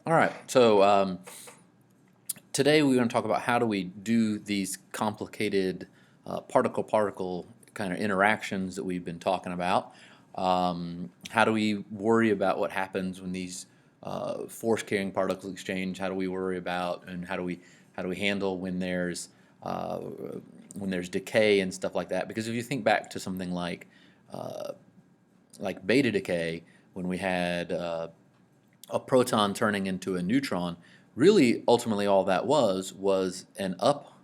All right, so today we're going to talk about how do we do these complicated particle-particle kind of interactions that we've been talking about. How do we worry about what happens when these force-carrying particles exchange? How do we worry about and how do we handle uh, when there's decay and stuff like that? Because if you think back to something uh, like beta decay, when we had a proton turning into a neutron, really ultimately all that was an up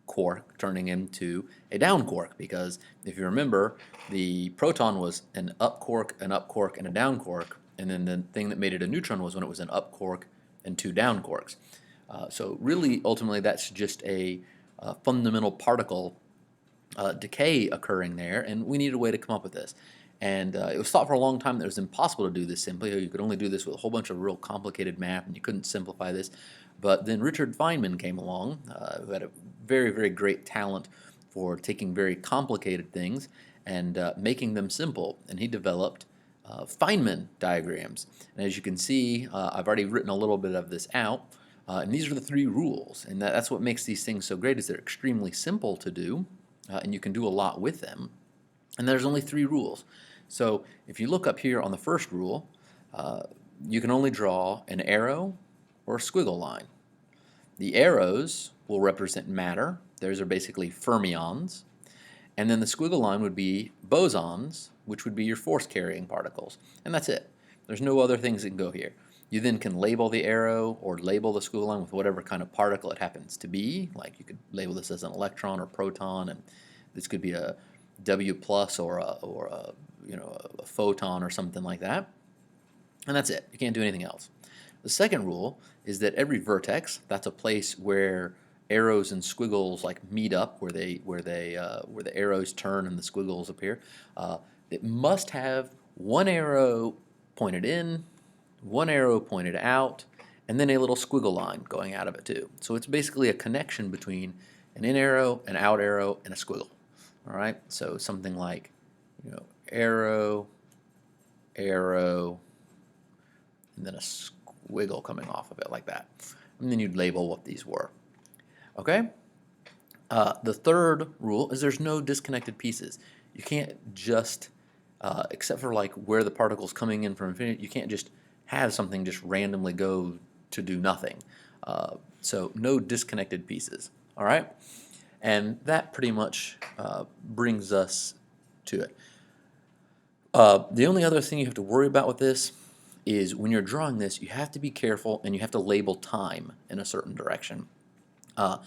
quark turning into a down quark, because if you remember, the proton was an up quark, and a down quark, and then the thing that made it a neutron was when it was an up quark and two down quarks. So really, ultimately, that's just a fundamental particle decay occurring there, and we needed a way to come up with this. And it was thought for a long time that it was impossible to do this simply. You could only do this with a whole bunch of real complicated math, and you couldn't simplify this. But then Richard Feynman came along, who had a very, very great talent for taking very complicated things and making them simple. And he developed Feynman diagrams. And as you can see, I've already written a little bit of this out. And these are the three rules. And that's what makes these things so great, is they're extremely simple to do, and you can do a lot with them. And there's only three rules. So if you look up here on the first rule, uh, you can only draw an arrow or a squiggle line. The arrows will represent matter. Those are basically fermions. And then the squiggle line would be bosons, which would be your force-carrying particles. And that's it. There's no other things that can go here. You then can label the arrow or label the squiggle line with whatever kind of particle it happens to be. Like you could label this as an electron or proton, and this could be a W plus or a photon or something like that. And that's it. You can't do anything else. The second rule is that every vertex, that's a place where arrows and squiggles like meet up, where the arrows turn and the squiggles appear. It must have one arrow pointed in, one arrow pointed out, and then a little squiggle line going out of it too. So it's basically a connection between an in arrow, an out arrow, and a squiggle. All right, so something like, arrow, arrow, and then a squiggle coming off of it like that. And then you'd label what these were. Okay? The third rule is there's no disconnected pieces. You can't just, except for like where the particle's coming in from infinity, you can't just have something just randomly go to do nothing. So no disconnected pieces. All right? And that pretty much brings us to it. The only other thing you have to worry about with this is when you're drawing this, you have to be careful and you have to label time in a certain direction. The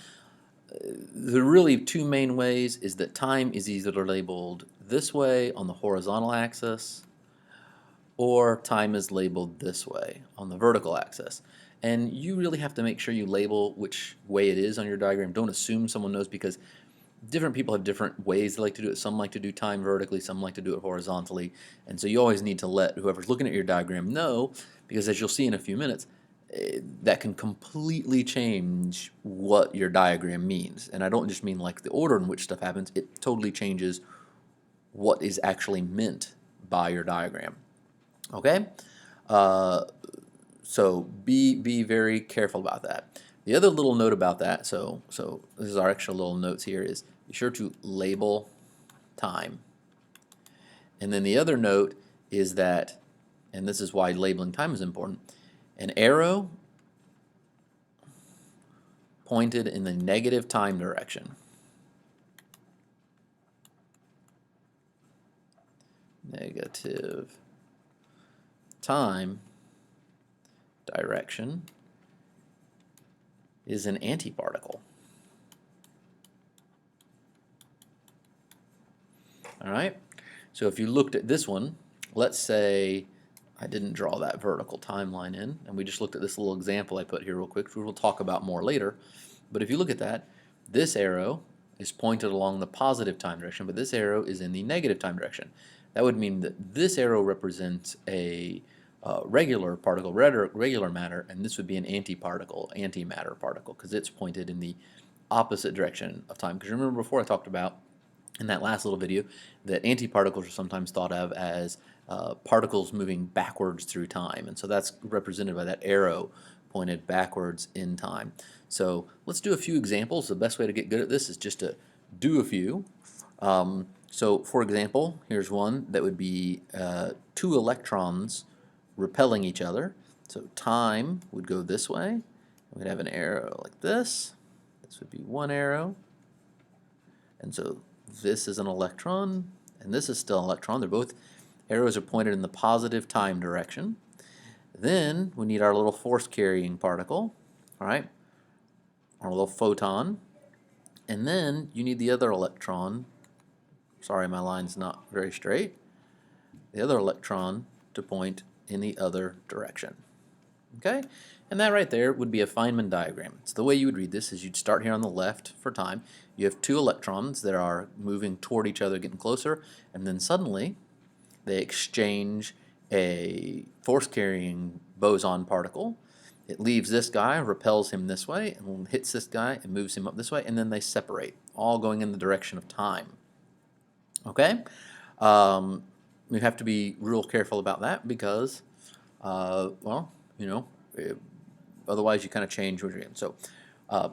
really two main ways is that time is either labeled this way on the horizontal axis, or time is labeled this way on the vertical axis. And you really have to make sure you label which way it is on your diagram. Don't assume someone knows, because different people have different ways they like to do it. Some like to do time vertically, some like to do it horizontally. And so you always need to let whoever's looking at your diagram know, because as you'll see in a few minutes, that can completely change what your diagram means. And I don't just mean like the order in which stuff happens, it totally changes what is actually meant by your diagram. Okay? So be very careful about that. The other little note about that, so this is our extra little notes here, is be sure to label time. And then the other note is that, and this is why labeling time is important, an arrow pointed in the negative time direction. Negative time direction is an antiparticle. All right? So if you looked at this one, let's say I didn't draw that vertical timeline in, and we just looked at this little example I put here real quick, which we'll talk about more later. But if you look at that, this arrow is pointed along the positive time direction, but this arrow is in the negative time direction. That would mean that this arrow represents a regular particle, regular matter, and this would be an antiparticle, antimatter particle, because it's pointed in the opposite direction of time. Because remember before I talked about in that last little video that antiparticles are sometimes thought of as particles moving backwards through time, and so that's represented by that arrow pointed backwards in time. So let's do a few examples. The best way to get good at this is just to do a few. So for example, here's one that would be two electrons repelling each other. So time would go this way. We'd have an arrow like this. This would be one arrow. And so this is an electron, and this is still an electron. They're both arrows are pointed in the positive time direction. Then we need our little force-carrying particle, all right, our little photon. And then you need the other electron. Sorry, my line's not very straight. The other electron to point in the other direction. Okay? And that right there would be a Feynman diagram. So the way you would read this is you'd start here on the left for time. You have two electrons that are moving toward each other, getting closer, and then suddenly they exchange a force-carrying boson particle. It leaves this guy, repels him this way, and hits this guy and moves him up this way, and then they separate, all going in the direction of time. Okay? We have to be real careful about that because, well, you know, otherwise you kind of change what you're doing. So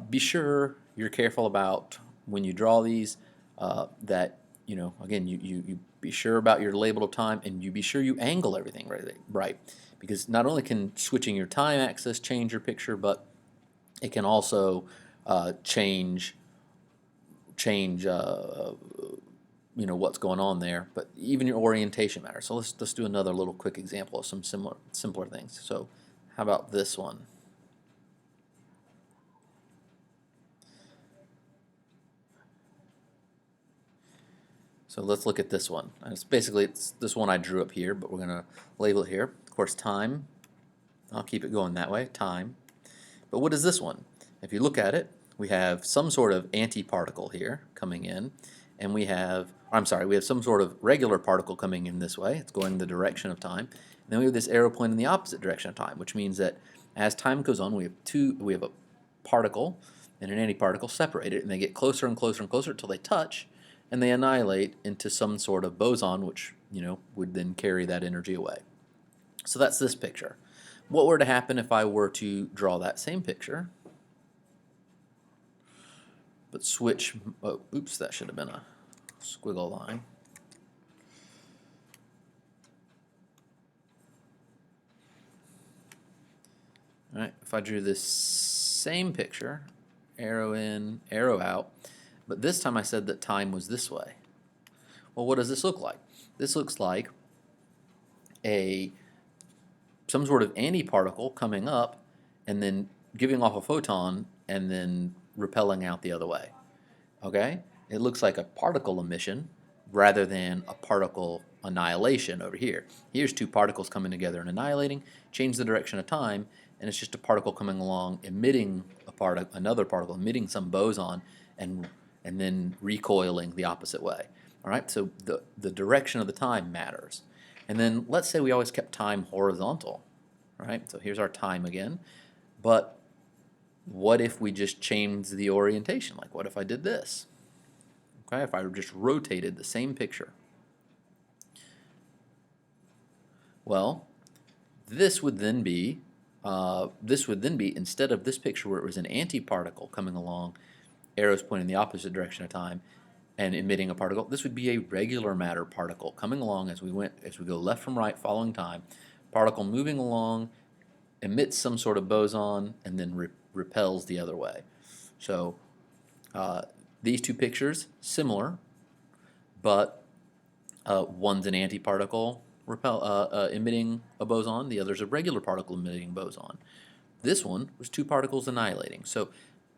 be sure you're careful about when you draw these that, you know, again, you be sure about your label of time, and you be sure you angle everything right. Because not only can switching your time axis change your picture, but it can also change you know, what's going on there. But even your orientation matters. So let's do another little quick example of some simpler things. So how about this one? So let's look at this one. It's this one I drew up here, but we're going to label it here. Of course, time. I'll keep it going that way, time. But what is this one? If you look at it, we have some sort of antiparticle here coming in, and we have some sort of regular particle coming in this way. It's going the direction of time. And then we have this arrow pointing in the opposite direction of time, which means that as time goes on, we have a particle and an antiparticle separated, and they get closer and closer and closer until they touch, and they annihilate into some sort of boson, which, you know, would then carry that energy away. So that's this picture. What were to happen if I were to draw that same picture, but switch, oh, oops, that should have been a squiggle line. All right, if I drew this same picture, arrow in, arrow out, but this time I said that time was this way. Well, what does this look like? This looks like some sort of antiparticle coming up and then giving off a photon and then repelling out the other way. Okay? It looks like a particle emission rather than a particle annihilation over here. Here's two particles coming together and annihilating, change the direction of time, and it's just a particle coming along emitting another particle, emitting some boson, and then recoiling the opposite way. All right, so the direction of the time matters. And then let's say we always kept time horizontal. All right, so here's our time again. But what if we just changed the orientation? Like, what if I did this? Okay, if I just rotated the same picture. Well, this would then be instead of this picture where it was an antiparticle coming along, arrows pointing the opposite direction of time, and emitting a particle, this would be a regular matter particle coming along as we go left from right, following time. Particle moving along, emits some sort of boson, and then repels the other way. So these two pictures similar, but one's an antiparticle emitting a boson, the other's a regular particle emitting boson. This one was two particles annihilating. So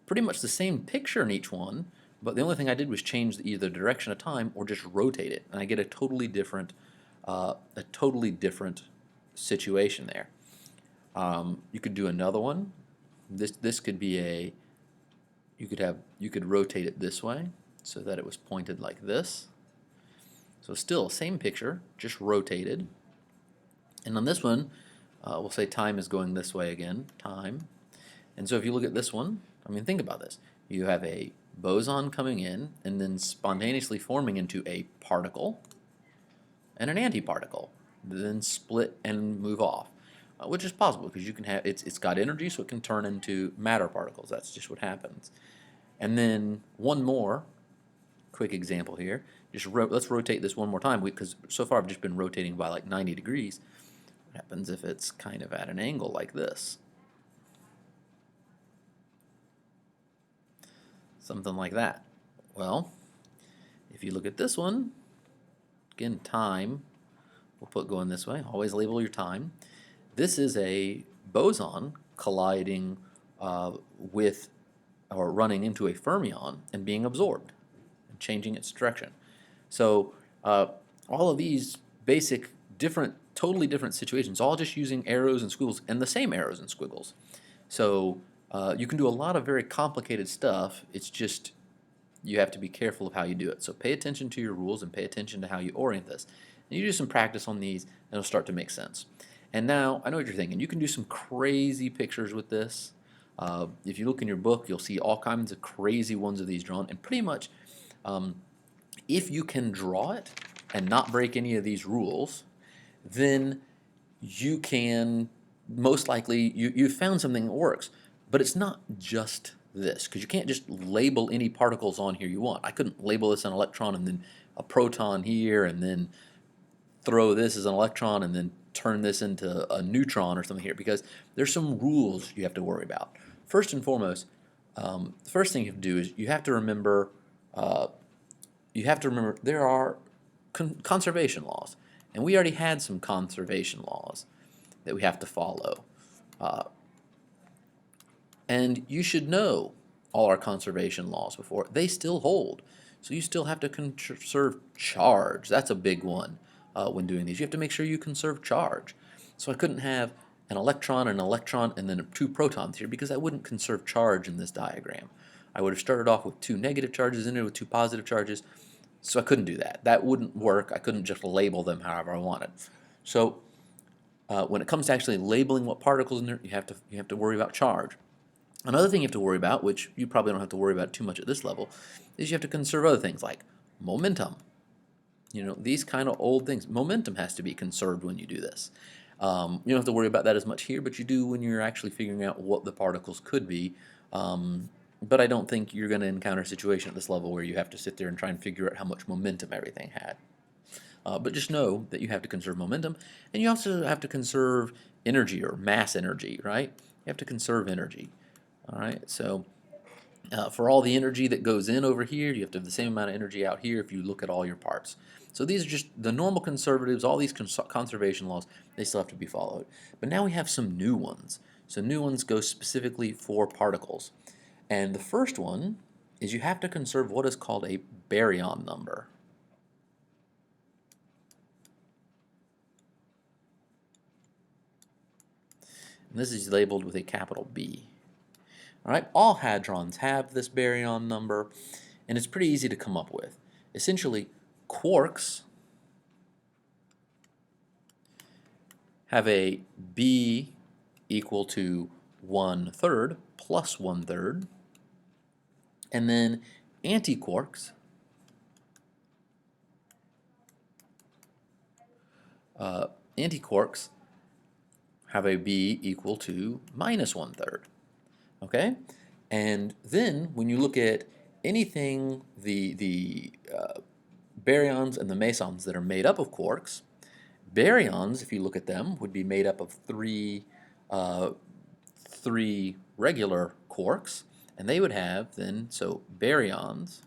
pretty much the same picture in each one, but the only thing I did was change either direction of time or just rotate it, and I get a totally different situation there. You could do another one. This could be you could rotate it this way so that it was pointed like this. So still same picture, just rotated. And on this one, we'll say time is going this way again, time. And so if you look at this one, I mean, think about this. You have a boson coming in and then spontaneously forming into a particle and an antiparticle. then split and move off, which is possible because you can have it's got energy, so it can turn into matter particles. That's just what happens. And then one more quick example here. Let's rotate this one more time because so far I've just been rotating by like 90 degrees. What happens if it's kind of at an angle like this? Something like that. Well, if you look at this one, again, time, we'll put going this way. Always label your time. This is a boson colliding with or running into a fermion and being absorbed and changing its direction. So all of these basic totally different situations, all just using arrows and squiggles and the same arrows and squiggles. So you can do a lot of very complicated stuff. It's just you have to be careful of how you do it. So pay attention to your rules and pay attention to how you orient this. And you do some practice on these and it'll start to make sense. And now, I know what you're thinking. You can do some crazy pictures with this. If you look in your book, you'll see all kinds of crazy ones of these drawn. And pretty much, if you can draw it and not break any of these rules, then you can most likely, you've found something that works. But it's not just this, because you can't just label any particles on here you want. I couldn't label this an electron and then a proton here and then throw this as an electron and then turn this into a neutron or something here, because there's some rules you have to worry about. First and foremost, the first thing you have to do is you have to remember there are conservation laws, and we already had some conservation laws that we have to follow. And you should know all our conservation laws before. They still hold. So you still have to conserve charge. That's a big one when doing these. You have to make sure you conserve charge. So I couldn't have an electron, and then two protons here because I wouldn't conserve charge in this diagram. I would have started off with two negative charges in it with two positive charges. So I couldn't do that. That wouldn't work. I couldn't just label them however I wanted. So when it comes to actually labeling what particles in there, you have to worry about charge. Another thing you have to worry about, which you probably don't have to worry about too much at this level, is you have to conserve other things like momentum. You know, these kind of old things. Momentum has to be conserved when you do this. You don't have to worry about that as much here, but you do when you're actually figuring out what the particles could be. But I don't think you're going to encounter a situation at this level where you have to sit there and try and figure out how much momentum everything had. But just know that you have to conserve momentum, and you also have to conserve energy or mass energy, right? You have to conserve energy. All right, so for all the energy that goes in over here, you have to have the same amount of energy out here if you look at all your parts. So these are just the normal conservatives, all these conservation laws, they still have to be followed. But now we have some new ones. So new ones go specifically for particles. And the first one is you have to conserve what is called a baryon number. And this is labeled with a capital B. All right, all hadrons have this baryon number, and it's pretty easy to come up with. Essentially, quarks have a B equal to 1/3 plus 1/3, and then antiquarks have a B equal to minus 1/3. Okay, and then when you look at anything, the baryons and the mesons that are made up of quarks, baryons, if you look at them, would be made up of three regular quarks, and they would have then, so baryons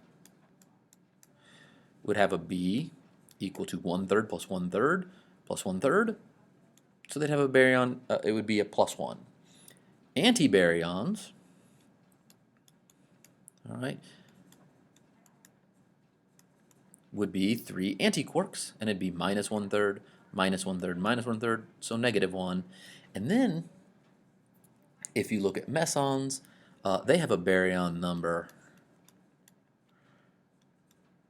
would have a B equal to 1/3 plus 1/3 plus 1/3, so they'd have a baryon, it would be a +1. Antibaryons, all right, would be 3 antiquarks, and it'd be minus 1/3, minus 1/3, minus 1/3, so -1. And then, if you look at mesons, they have a baryon number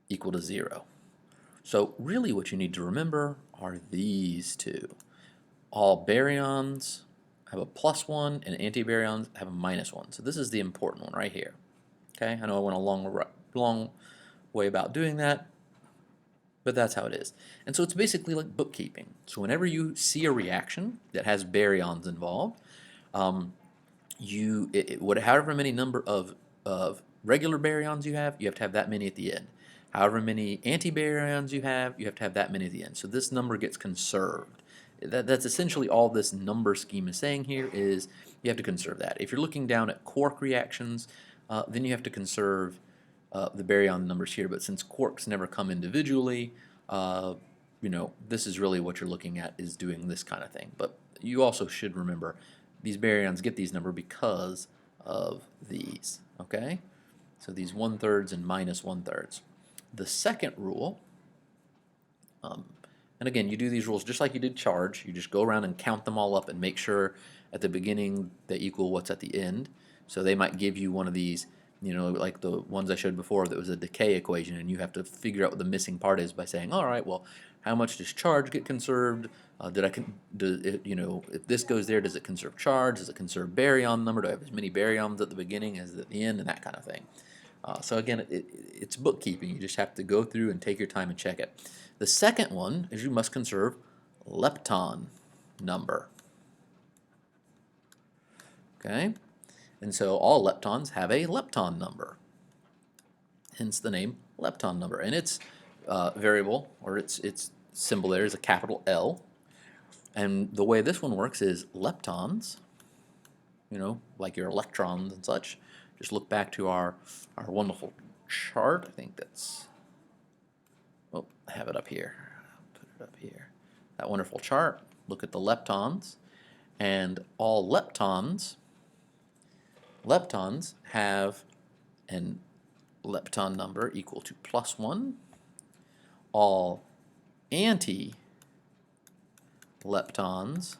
equal to 0. So really what you need to remember are these two. All baryons have a +1 and antibaryons have a -1. So this is the important one right here. Okay, I know I went a long way about doing that, But that's how it is. And so it's basically like bookkeeping. So whenever you see a reaction that has baryons involved, um, however many number of regular baryons you have to have that many at the end. However many antibaryons you have to have that many at the end. So this number gets conserved. That's essentially all this number scheme is saying here is you have to conserve that. If you're looking down at quark reactions, then you have to conserve the baryon numbers here. But since quarks never come individually, uh, this is really what you're looking at is doing this kind of thing. But you also should remember these baryons get these number because of these, okay? So these 1/3 and minus 1/3. The second rule, and again, you do these rules just like you did charge. You just go around and count them all up and make sure at the beginning they equal what's at the end. So they might give you one of these, like the ones I showed before that was a decay equation, and you have to figure out what the missing part is by saying, all right, well, how much does charge get conserved? If this goes there, does it conserve charge? Does it conserve baryon number? Do I have as many baryons at the beginning as at the end, and that kind of thing. So again, it's bookkeeping. You just have to go through and take your time and check it. The second one is you must conserve lepton number. Okay, and so all leptons have a lepton number. Hence the name lepton number, and its variable or its symbol there is a capital L. And the way this one works is leptons, like your electrons and such. Just look back to our wonderful chart. I think that's, oh, I have it up here. I'll put it up here. That wonderful chart. Look at the leptons. And all leptons have an lepton number equal to +1. All anti-leptons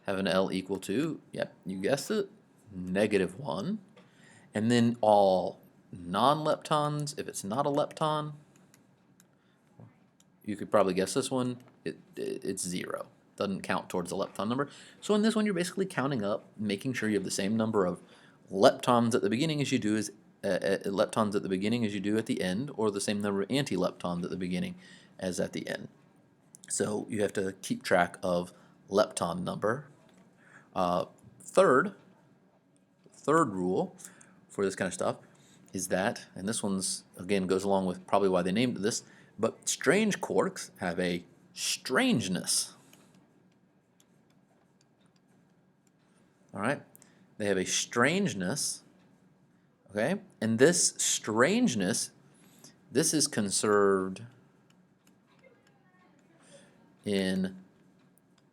have an L equal to, yep, you guessed it, -1. And then all non-leptons, if it's not a lepton, you could probably guess this one, it's 0. Doesn't count towards the lepton number. So in this one, you're basically counting up, making sure you have the same number of leptons at the beginning as you do at the end, or the same number of anti-leptons at the beginning as at the end. So you have to keep track of lepton number. Third rule for this kind of stuff is that, and this one's again goes along with probably why they named it this, but strange quarks have a strangeness. All right, they have a strangeness, okay, and this strangeness, this is conserved in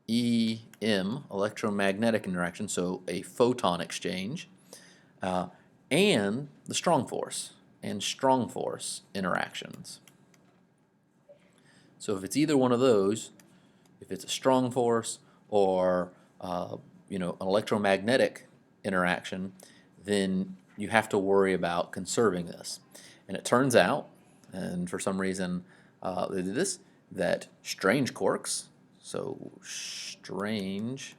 EM, electromagnetic interaction, so a photon exchange, and the strong force and strong force interactions. So if it's either one of those, if it's a strong force or an electromagnetic interaction, then you have to worry about conserving this. And it turns out, and for some reason they did this, that strange quarks, so strange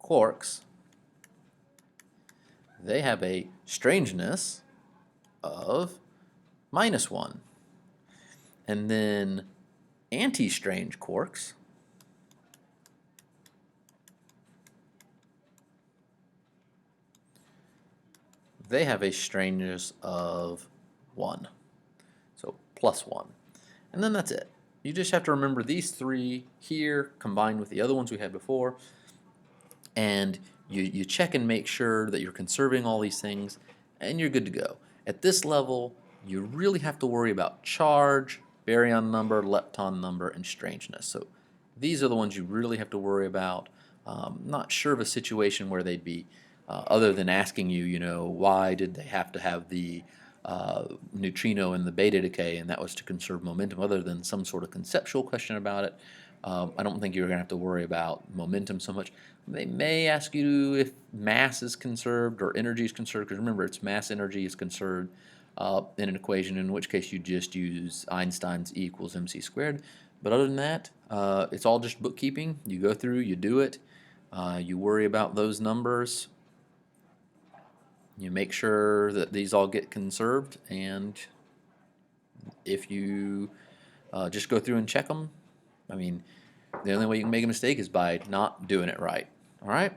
quarks, they have a strangeness of -1. And then anti-strange quarks, they have a strangeness of 1, so +1. And then that's it. You just have to remember these three here combined with the other ones we had before, and you check and make sure that you're conserving all these things, and you're good to go. At this level, you really have to worry about charge, baryon number, lepton number, and strangeness. So these are the ones you really have to worry about. Not sure of a situation where they'd be, other than asking you, why did they have to have the neutrino in the beta decay, and that was to conserve momentum, other than some sort of conceptual question about it. I don't think you're going to have to worry about momentum so much. They may ask you if mass is conserved or energy is conserved, because remember, it's mass energy is conserved in an equation, in which case you just use Einstein's E equals mc squared. But other than that, it's all just bookkeeping. You go through, you do it, you worry about those numbers, you make sure that these all get conserved, and if you just go through and check them, I mean, the only way you can make a mistake is by not doing it right. All right?